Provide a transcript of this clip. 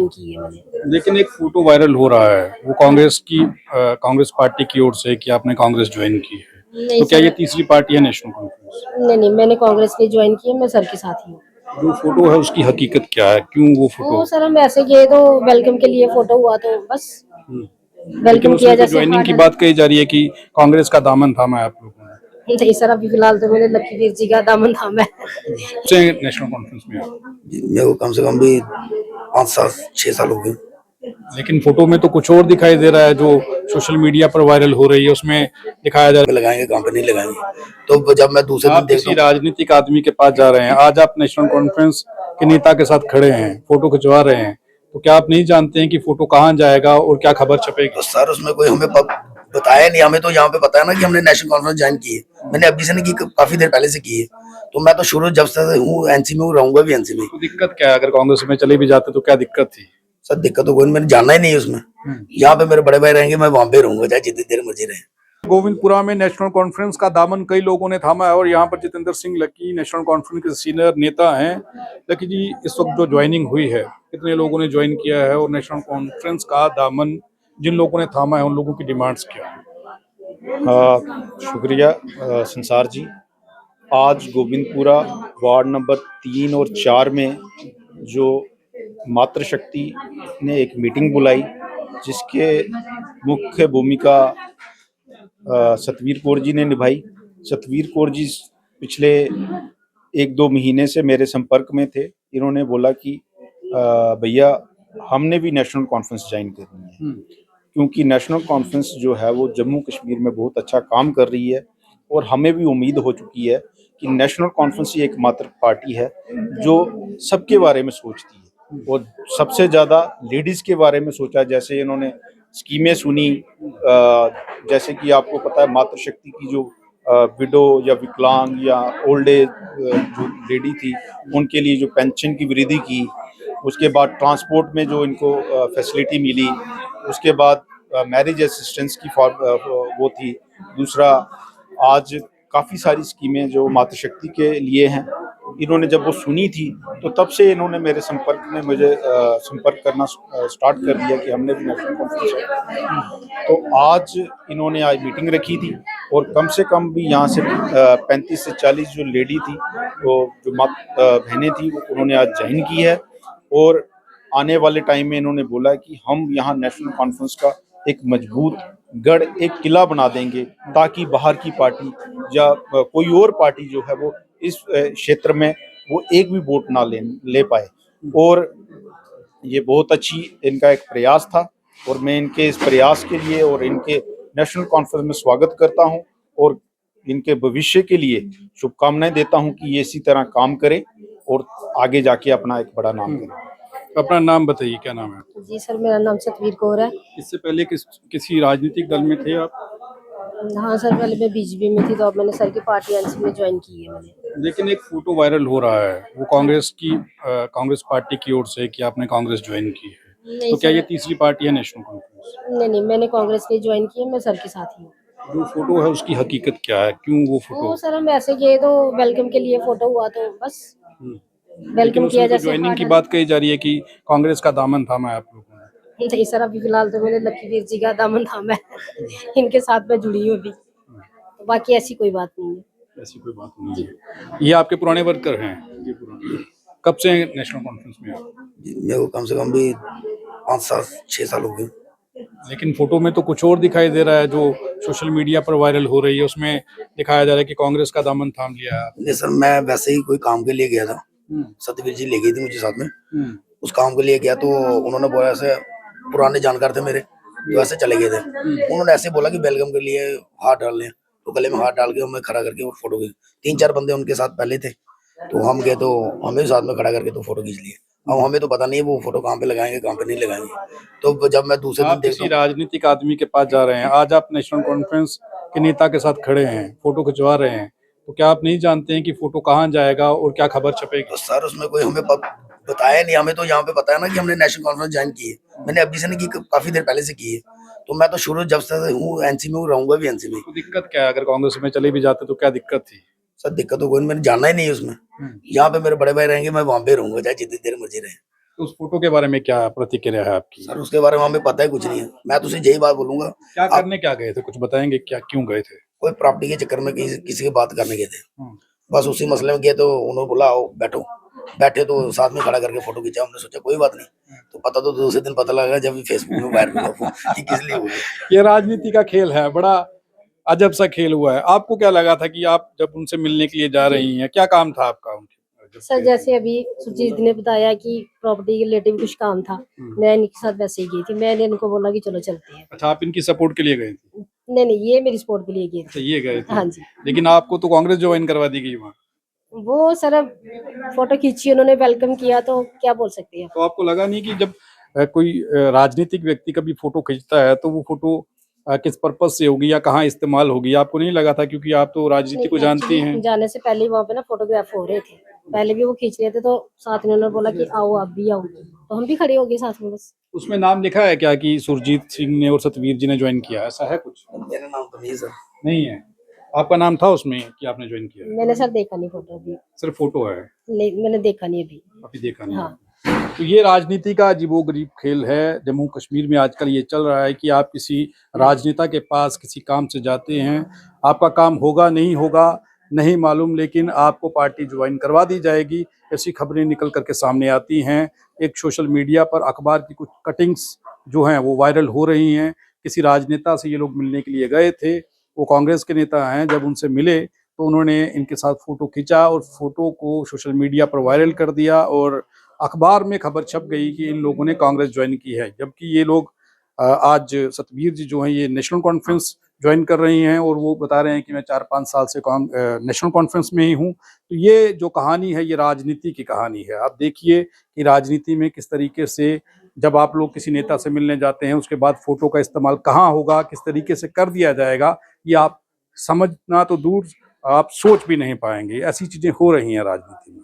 Join की है मैंने। लेकिन एक फोटो वायरल हो रहा है, वो कांग्रेस पार्टी की ओर से कि आपने कांग्रेस ज्वाइन की है। नहीं तो क्या ये सर, तीसरी पार्टी है नेशनल कॉन्फ्रेंस? नहीं मैंने कांग्रेस नहीं ज्वाइन की है, मैं सर के साथ ही हूँ। जो फोटो है उसकी हकीकत क्या है, क्यों वो फोटो? वो सर हम ऐसे किए तो वेलकम के लिए फोटो हुआ तो बस लेकिन वेलकम किया उसमें तो जैसे ज्वाइनिंग हार्ट। की बात कही जा रही है कि कांग्रेस का दामन थामा है आप लोगों ने। नहीं सर, अभी फिलहाल तो मैंने लकीवीर जी का दामन थामा है। से नेशनल कॉन्फ्रेंस में आप। मेरे को कम से कम भी 5 साल 6 साल हो गए। लेकिन फोटो में तो कुछ और दिखाई दे रहा है, जो सोशल मीडिया पर वायरल हो रही है उसमें दिखाया जा रहा लगाएंगे काम पे नहीं लगाएंगे, तो जब मैं दूसरे है दिन आप देखता किसी हूँ राजनीतिक आदमी के पास जा रहे हैं, आज आप नेशनल कॉन्फ्रेंस के नेता के साथ खड़े हैं, फोटो खिंचवा रहे हैं, तो क्या आप नहीं जानते हैं कि फोटो कहाँ जाएगा और क्या खबर तो छपेगी? सर उसमें कोई हमें बताया नहीं। हमें तो यहाँ पे बताया ना कि हमने नेशनल कॉन्फ्रेंस ज्वाइन की है। मैंने अभी से नहीं की, काफी देर पहले से की है। तो मैं तो शुरू जब से हूँ एनसी में हूँ, रहूंगा भी एनसी में। तो दिक्कत क्या है, अगर कांग्रेस में चले भी जाते तो क्या दिक्कत थी? सर दिक्कत तो कोई नहीं, मैंने जानना ही नहीं है उसमें। यहाँ पे मेरे बड़े भाई रहेंगे, मैं वहां पे रहूंगा चाहे जितनी देर मर्जी रहे। गोविंदपुरा में नेशनल कॉन्फ्रेंस का दामन कई लोगों ने थामा है और यहाँ पर जितेंद्र सिंह लक्की नेशनल कॉन्फ्रेंस के सीनियर नेता हैं। लक्की जी, इस वक्त जो ज्वाइनिंग हुई है, कितने लोगों ने ज्वाइन किया है और नेशनल कॉन्फ्रेंस का दामन जिन लोगों ने थामा है उन लोगों की डिमांड्स क्या है? शुक्रिया संसार जी। आज गोविंदपुरा वार्ड नंबर 3 और 4 में जो मातृशक्ति ने एक मीटिंग बुलाई, जिसके मुख्य भूमिका सतवीर कौर जी ने निभाई। सतवीर कौर जी पिछले 1-2 महीने से मेरे संपर्क में थे। इन्होंने बोला कि भैया हमने भी नेशनल कॉन्फ्रेंस ज्वाइन करनी है, क्योंकि नेशनल कॉन्फ्रेंस जो है वो जम्मू कश्मीर में बहुत अच्छा काम कर रही है और हमें भी उम्मीद हो चुकी है कि नेशनल कॉन्फ्रेंस ही एकमात्र पार्टी है जो सबके बारे में सोचती है और सबसे ज़्यादा लेडीज़ के बारे में सोचा। जैसे इन्होंने स्कीमें सुनी, जैसे कि आपको पता है मातृशक्ति की जो विडो या विकलांग या ओल्ड एज जो लेडी थी उनके लिए जो पेंशन की वृद्धि की, उसके बाद ट्रांसपोर्ट में जो इनको फैसिलिटी मिली, उसके बाद मैरिज असिस्टेंस की वो थी। दूसरा, आज काफ़ी सारी स्कीमें जो मातृशक्ति के लिए हैं, इन्होंने जब वो सुनी थी तो तब से इन्होंने मेरे संपर्क में मुझे संपर्क करना स्टार्ट कर दिया कि हमने भी नेशनल कॉन्फ्रेंस। तो आज इन्होंने आज मीटिंग रखी थी और कम से कम भी यहाँ से 35 से 40 जो लेडी थी, वो जो बहनें थी, वो उन्होंने आज ज्वाइन की है। और आने वाले टाइम में इन्होंने बोला कि हम यहाँ नेशनल कॉन्फ्रेंस का एक मजबूत गढ़, एक किला बना देंगे, ताकि बाहर की पार्टी या कोई और पार्टी जो है वो इस क्षेत्र में वो एक भी वोट ना ले पाए। और ये बहुत अच्छी इनका एक प्रयास था और मैं इनके इस प्रयास के लिए और इनके नेशनल कॉन्फ्रेंस में स्वागत करता हूं और इनके भविष्य के लिए शुभकामनाएं देता हूं कि ये इसी तरह काम करें और आगे जाके अपना एक बड़ा नाम करें। अपना नाम बताइए, क्या नाम है? जी सर, मेरा नाम सतवीर कौर है। इससे पहले किसी राजनीतिक दल में थे आप? हाँ सर, पहले मैं बीजेपी में थी, तो अब मैंने सर की पार्टी एनसी में ज्वाइन की है मैंने। लेकिन एक फोटो वायरल हो रहा है, वो कांग्रेस पार्टी की ओर से कि आपने कांग्रेस ज्वाइन की है। नहीं तो क्या ये सर, तीसरी पार्टी है नेशनल कॉन्फ्रेंस? नहीं मैंने कांग्रेस नहीं ज्वाइन की है, मैं सर के साथ ही हूँ। जो फोटो है उसकी हकीकत क्या है, क्यों वो फोटो? वो सर हम ऐसे किए तो वेलकम के लिए फोटो हुआ तो बस लेकिन वेलकम किया उसमें तो जैसे ज्वाइनिंग हार्ट। की बात कही जा रही है कि कांग्रेस का दामन थामा है आप लोगों ने। नहीं सर, अभी फिलहाल तो मैंने लकीवीर जी का दामन थामा है। इनके साथ मैं जुड़ी हूँ अभी, तो बाकी ऐसी कोई बात नहीं है। ऐसी कोई बात नहीं है। ये आपके पुराने वर्कर हैं? ये पुराने। कब से नेशनल कॉन्फ्रेंस में आप? मेरे को कम से कम भी 5 साल 6 साल हो गए। लेकिन फोटो में तो कुछ और दिखाई दे रहा है, जो सोशल मीडिया पर वायरल हो रही है उसमें दिखाया जा रहा है कि कांग्रेस का दामन थाम लिया है। नहीं सर, मैं वैसे ही कोई काम के लिए गया था। सतवीर जी ले गई थी मुझे साथ में। उस काम के लिए गया तो उन्होंने बोला, ऐसे पुराने जानकार थे मेरे, तो ऐसे चले गए थे। उन्होंने ऐसे बोला कि वेलकम के लिए हाथ डाल लें, तो गले में हाथ डाल के हमें खड़ा करके वो फोटो खींच। 3-4 बंदे उनके साथ पहले थे, तो हम गए तो हमें भी साथ में खड़ा करके तो फोटो खींच लिए। अब हमें तो पता नहीं है वो फोटो कहाँ पे लगाएंगे कहाँ पे नहीं लगाएंगे। तो जब मैं दूसरे दिन आप देखता किसी हूँ राजनीतिक आदमी के पास जा रहे हैं, आज आप नेशनल कॉन्फ्रेंस के नेता के साथ खड़े हैं, फोटो खिंचवा रहे हैं, तो क्या आप नहीं जानते हैं कि फोटो कहाँ जाएगा और क्या खबर छपेगी? तो सर उसमें कोई हमें बताया नहीं। हमें तो यहाँ पे बताया ना कि हमने नेशनल कॉन्फ्रेंस ज्वाइन की है। मैंने अभी से नहीं की, काफी देर पहले से की है। तो मैं तो शुरू जब से हूँ एनसी में हूँ, रहूंगा भी एनसी में। तो दिक्कत क्या है, अगर कांग्रेस में चले भी जाते तो क्या दिक्कत थी? सर दिक्कत तो कोई नहीं, मैंने जानना ही नहीं है उसमें। यहाँ पे मेरे बड़े भाई रहेंगे, मैं वहां पे रहूंगा चाहे जितनी देर मर्जी रहे। तो उस फोटो के बारे में क्या प्रतिक्रिया है आपकी? सर उसके बारे में हमें पता ही कुछ नहीं है। मैं तो सिर्फ यही बात बोलूंगा, क्या आप करने क्या गए थे, कुछ बताएंगे, क्या क्यों गए थे? कोई प्रॉपर्टी के चक्कर में किसी की बात करने गए थे, हम्म, बस उसी मसले में गए। तो उन्होंने बोला आओ बैठो, बैठे तो साथ में खड़ा करके फोटो खींचा। हमने सोचा कोई बात नहीं, तो पता तो दूसरे दिन पता लगा जब फेसबुक में वायरल हुआ कि किस लिए हुआ। ये राजनीति का खेल है, बड़ा अजब सा खेल हुआ है। आपको क्या लगा था कि आप जब उनसे मिलने के लिए जा रही हैं, क्या काम था आपका उनके? सर जैसे अभी सुरजीत ने बताया कि प्रॉपर्टी के रिलेटिव कुछ काम था, मैं इनके साथ वैसे ही गई थी। मैंने इनको बोला कि चलो चलते हैं। अच्छा, आप इनकी सपोर्ट के लिए गए थे? नहीं नहीं, ये मेरी सपोर्ट के लिए गई अच्छा, थी। ये गए थे। हाँ जी। लेकिन आपको तो कांग्रेस ज्वाइन करवा दी गई वहाँ। वो सर अब फोटो खींची, उन्होंने वेलकम किया, तो क्या बोल सकते हैं। तो आपको लगा नहीं कि जब कोई राजनीतिक व्यक्ति कभी फोटो खींचता है तो वो फोटो किस पर्पज से होगी या कहाँ इस्तेमाल होगी, आपको नहीं लगा था? क्योंकि आप तो राजनीति को जानती actually हैं। जाने से पहले वहाँ पे ना फोटोग्राफ हो रहे थे, पहले भी वो खींच रहे थे, तो साथ में उन्होंने बोला कि आओ आप भी आओ, तो हम भी खड़े हो गए साथ में बस। उसमें नाम लिखा है क्या कि सुरजीत सिंह ने और सतवीर जी ने ज्वाइन किया, ऐसा है कुछ? मेरा नाम तो नहीं है सर। नहीं है। आपका नाम था उसमें कि आपने ज्वाइन किया? मैंने सर देखा नहीं फोटो अभी, सिर्फ फोटो है, मैंने देखा नहीं अभी। अभी देखा नहीं। हाँ। तो ये राजनीति का अजीबोगरीब खेल है। जम्मू कश्मीर में आजकल ये चल रहा है कि आप किसी राजनेता के पास किसी काम से जाते हैं, आपका काम होगा नहीं होगा नहीं मालूम, लेकिन आपको पार्टी ज्वाइन करवा दी जाएगी। ऐसी खबरें निकल करके सामने आती हैं। एक सोशल मीडिया पर अखबार की कुछ कटिंग्स जो हैं वो वायरल हो रही हैं। किसी राजनेता से ये लोग मिलने के लिए गए थे, वो कांग्रेस के नेता हैं। जब उनसे मिले तो उन्होंने इनके साथ फोटो खींचा और फोटो को सोशल मीडिया पर वायरल कर दिया और अखबार में खबर छप गई कि इन लोगों ने कांग्रेस ज्वाइन की है। जबकि ये लोग आज सतवीर जी जो हैं ये नेशनल कॉन्फ्रेंस ज्वाइन कर रही हैं और वो बता रहे हैं कि मैं 4-5 साल से नेशनल कॉन्फ्रेंस में ही हूँ। तो ये जो कहानी है ये राजनीति की कहानी है। आप देखिए कि राजनीति में किस तरीके से जब आप लोग किसी नेता से मिलने जाते हैं उसके बाद फोटो का इस्तेमाल कहाँ होगा, किस तरीके से कर दिया जाएगा, ये आप समझना तो दूर, आप सोच भी नहीं पाएंगे। ऐसी चीजें हो रही हैं राजनीति में।